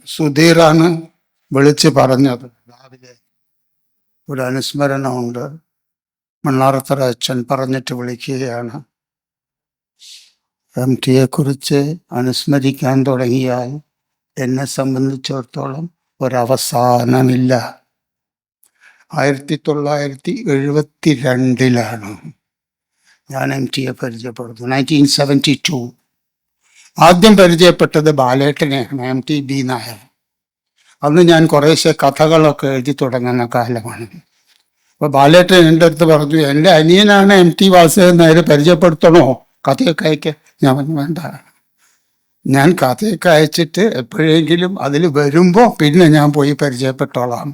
സുധീറാണ് വിളിച്ച് പറഞ്ഞത്. രാവിലെ ഒരു അനുസ്മരണമുണ്ട്, മണ്ണാറത്തറ അച്ഛൻ പറഞ്ഞിട്ട് വിളിക്കുകയാണ്. MTയെ കുറിച്ച് അനുസ്മരിക്കാൻ തുടങ്ങിയാൽ എന്നെ സംബന്ധിച്ചിടത്തോളം ഒരവസാനമില്ല. 1972 ഞാൻ MTയെ പരിചയപ്പെടുന്നു. 1972 ആദ്യം പരിചയപ്പെട്ടത് ബാലേട്ടനെയാണ്, MTB നായർ. അന്ന് ഞാൻ കുറേശ്ശെ കഥകളൊക്കെ എഴുതി തുടങ്ങുന്ന കാലമാണ്. അപ്പോൾ ബാലേട്ടൻ എൻ്റെ അടുത്ത് പറഞ്ഞു, എൻ്റെ അനിയനാണ് MT വാസുദേവൻ നായർ, പരിചയപ്പെടുത്തണോ, കഥയൊക്കെ അയക്കുക. ഞാൻ പറഞ്ഞു വേണ്ട, ഞാൻ കഥയൊക്കെ അയച്ചിട്ട് എപ്പോഴെങ്കിലും അതിൽ വരുമ്പോൾ പിന്നെ ഞാൻ പോയി പരിചയപ്പെട്ടോളാം.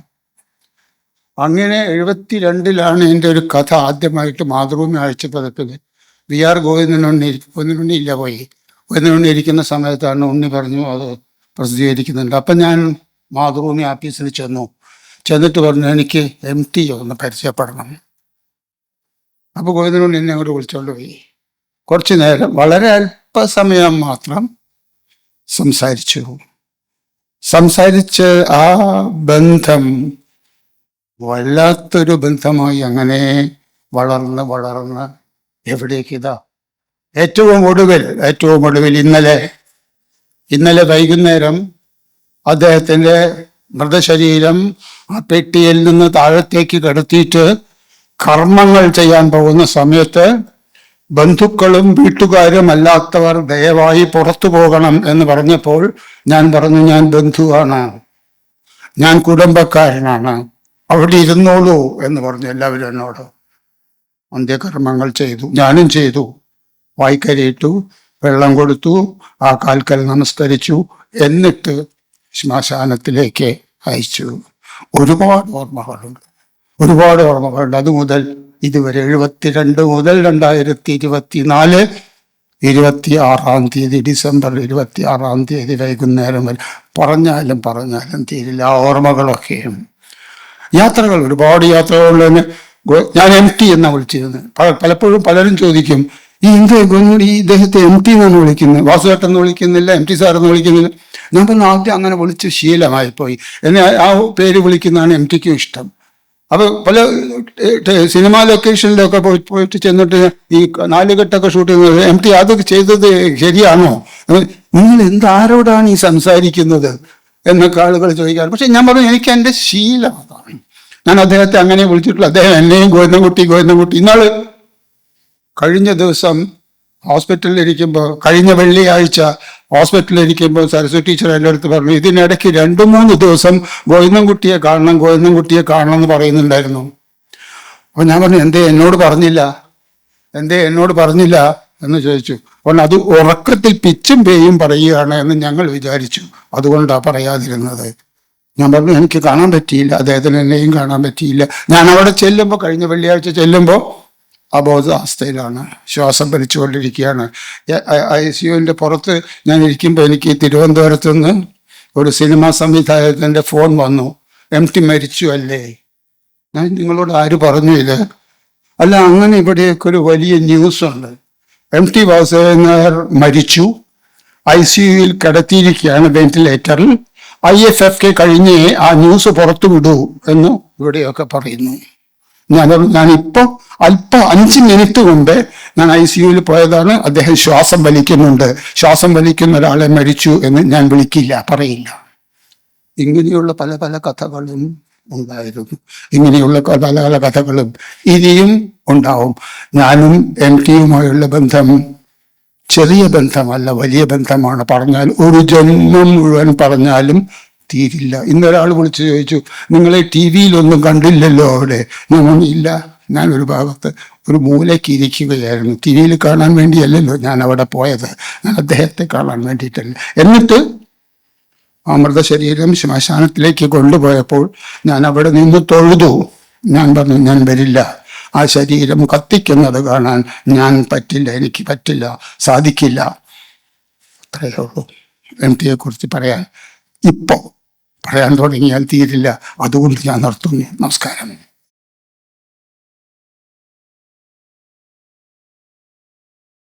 അങ്ങനെ 72 എൻ്റെ ഒരു കഥ ആദ്യമായിട്ട് മാതൃഭൂമി ആഴ്ചപ്പതിപ്പിൽ VR ഗോവിന്ദനുണ്ണി ഇല്ല പോയി. ഗോവിന്ദനുണ്ണി ഇരിക്കുന്ന സമയത്താണ് ഉണ്ണി പറഞ്ഞു അത് പ്രസിദ്ധീകരിക്കുന്നുണ്ട്. അപ്പം ഞാൻ മാതൃഭൂമി ഓഫീസിൽ ചെന്നിട്ട് പറഞ്ഞു എനിക്ക് MT ഒന്ന് പരിചയപ്പെടണം. അപ്പോൾ ഗോവിന്ദനുണ്ണി എന്നെ അങ്ങോട്ട് വിളിച്ചോണ്ട് പോയി. കുറച്ചു നേരം, വളരെ അല്പസമയം മാത്രം സംസാരിച്ച് ആ ബന്ധം വല്ലാത്തൊരു ബന്ധമായി അങ്ങനെ വളർന്ന് എവിടേക്ക് ഏറ്റവും ഒടുവിൽ ഇന്നലെ വൈകുന്നേരം അദ്ദേഹത്തിൻ്റെ മൃതശരീരം ആ പെട്ടിയിൽ നിന്ന് താഴത്തേക്ക് കിടത്തിയിട്ട് കർമ്മങ്ങൾ ചെയ്യാൻ പോകുന്ന സമയത്ത് ബന്ധുക്കളും വീട്ടുകാരും അല്ലാത്തവർ ദയവായി പുറത്തു പോകണം എന്ന് പറഞ്ഞപ്പോൾ ഞാൻ പറഞ്ഞു, ഞാൻ ബന്ധുവാണ്, ഞാൻ കുടുംബക്കാരനാണ്, അവിടെ ഇരുന്നോളൂ എന്ന് പറഞ്ഞു എല്ലാവരും എന്നോട്. അന്ത്യകർമ്മങ്ങൾ ചെയ്തു, ഞാനും ചെയ്തു. വായ്ക്കരിയിട്ടു, വെള്ളം കൊടുത്തു, ആ കാൽക്കൽ നമസ്കരിച്ചു, എന്നിട്ട് ശ്മശാനത്തിലേക്ക് അയച്ചു. ഒരുപാട് ഓർമ്മകളുണ്ട്. അത് മുതൽ ഇതുവരെ 72 മുതൽ 2024 ഡിസംബർ 26 വൈകുന്നേരം വരെ പറഞ്ഞാലും തീരില്ല ആ ഓർമ്മകളൊക്കെയും. യാത്രകൾ, ഒരുപാട് യാത്രകൾ. ഞാൻ MT എന്നാണ് വിളിച്ചിരുന്നത്. പലപ്പോഴും പലരും ചോദിക്കും, ഈ ഇദ്ദേഹത്തെ MT എന്നാണ് വിളിക്കുന്നത്, വാസുവേട്ടൻ എന്ന് വിളിക്കുന്നില്ല, MT സാർ എന്ന് വിളിക്കുന്നില്ല. ഞാൻ പറഞ്ഞു ആദ്യം അങ്ങനെ വിളിച്ച് ശീലമായി പോയി. എന്നെ ആ പേര് വിളിക്കുന്നതാണ് MTക്കും ഇഷ്ടം. അപ്പോൾ പല സിനിമാ ലൊക്കേഷനിലൊക്കെ പോയിട്ട് ചെന്നിട്ട് ഈ 4 കെട്ടൊക്കെ ഷൂട്ട് ചെയ്യുന്നത്, MT അതൊക്കെ ചെയ്തത് ശരിയാണോ, നിങ്ങൾ ആരോടാണ് ഈ സംസാരിക്കുന്നത് എന്നൊക്കെ ആളുകൾ ചോദിക്കാറ്. പക്ഷെ ഞാൻ പറഞ്ഞു എനിക്ക് എൻ്റെ ശീലം അതാണ്. ഞാൻ അദ്ദേഹത്തെ അങ്ങനെ വിളിച്ചിട്ടുള്ള, അദ്ദേഹം എന്നെയും ഗോവിന്ദൻകുട്ടി. ഇന്നാള് കഴിഞ്ഞ ദിവസം കഴിഞ്ഞ വെള്ളിയാഴ്ച ഹോസ്പിറ്റലിൽ ഇരിക്കുമ്പോൾ സരസ്വതി ടീച്ചർ എൻ്റെ അടുത്ത് പറഞ്ഞു, ഇതിനിടയ്ക്ക് 2-3 ദിവസം ഗോവിന്ദൻകുട്ടിയെ കാണണം എന്ന് പറയുന്നുണ്ടായിരുന്നു. അപ്പോൾ ഞാൻ പറഞ്ഞു എന്തേ എന്നോട് പറഞ്ഞില്ല എന്ന് ചോദിച്ചു. അപ്പോൾ അത് ഉറക്കത്തിൽ പിച്ചും പേയും പറയുകയാണ് എന്ന് ഞങ്ങൾ വിചാരിച്ചു, അതുകൊണ്ടാണ് പറയാതിരുന്നത്. ഞാൻ പറഞ്ഞു എനിക്ക് കാണാൻ പറ്റിയില്ല, അദ്ദേഹത്തിന് എന്നെയും കാണാൻ പറ്റിയില്ല. ഞാൻ അവിടെ കഴിഞ്ഞ വെള്ളിയാഴ്ച ചെല്ലുമ്പോൾ അബോധാവസ്ഥയിലാണ്, ശ്വാസം വലിച്ചുകൊണ്ടിരിക്കുകയാണ്. ICUവിൻ്റെ പുറത്ത് ഞാൻ ഇരിക്കുമ്പോൾ എനിക്ക് തിരുവനന്തപുരത്ത് നിന്ന് ഒരു സിനിമാ സംവിധായകൻ്റെ ഫോൺ വന്നു, MT മരിച്ചു അല്ലേ. ഞാൻ നിങ്ങളോട് ആര് പറഞ്ഞു ഇത്? അല്ല, അങ്ങനെ ഇവിടെയൊക്കെ ഒരു വലിയ ന്യൂസുണ്ട്, MT വാസുദേവൻ നായർ മരിച്ചു, ICUവിൽ കിടത്തിയിരിക്കുകയാണ് വെന്റിലേറ്ററിൽ, IFFK കഴിഞ്ഞ് ആ ന്യൂസ് പുറത്തു വിടൂ എന്ന് ഇവിടെയൊക്കെ പറയുന്നു. ഞാനിപ്പോൾ 5 മിനിറ്റ് മുമ്പ് ഞാൻ ICUവിൽ പോയതാണ്. അദ്ദേഹം ശ്വാസം വലിക്കുന്ന ഒരാളെ മരിച്ചു എന്ന് ഞാൻ പറയില്ല. ഇങ്ങനെയുള്ള പല കഥകളും ഉണ്ടായിരുന്നു. ഇങ്ങനെയുള്ള പല കഥകളും ഇനിയും ഉണ്ടാവും. ഞാനും MTയുമായുള്ള ബന്ധം ചെറിയ ബന്ധമല്ല, വലിയ ബന്ധമാണ്. പറഞ്ഞാൽ ഒരു ജന്മം മുഴുവൻ പറഞ്ഞാലും തീരില്ല. ഇന്നൊരാൾ വിളിച്ചു ചോദിച്ചു, നിങ്ങളെ TV-യിലൊന്നും കണ്ടില്ലല്ലോ അവിടെ. ഇല്ല, ഞാൻ ഒരു ഭാഗത്ത് ഒരു മൂലയ്ക്ക് ഇരിക്കുകയായിരുന്നു. TV-യിൽ കാണാൻ വേണ്ടിയല്ലല്ലോ ഞാൻ അവിടെ പോയത്, ഞാൻ അദ്ദേഹത്തെ കാണാൻ വേണ്ടിയിട്ടല്ല. എന്നിട്ട് ആ മൃതശരീരം ശ്മശാനത്തിലേക്ക് കൊണ്ടുപോയപ്പോൾ ഞാൻ അവിടെ നിന്ന് തൊഴുതു. ഞാൻ പറഞ്ഞു ഞാൻ വരില്ല, ആ ശരീരം കത്തിക്കുന്നത് കാണാൻ എനിക്ക് പറ്റില്ല, സാധിക്കില്ല. അത്രയേ ഉള്ളൂ MTയെ കുറിച്ച് പറയാൻ. ഇപ്പോൾ പറയാൻ തുടങ്ങിയാൽ തീരില്ല. അതുകൊണ്ട് ഞാൻ നിർത്തുന്നു. നമസ്കാരം.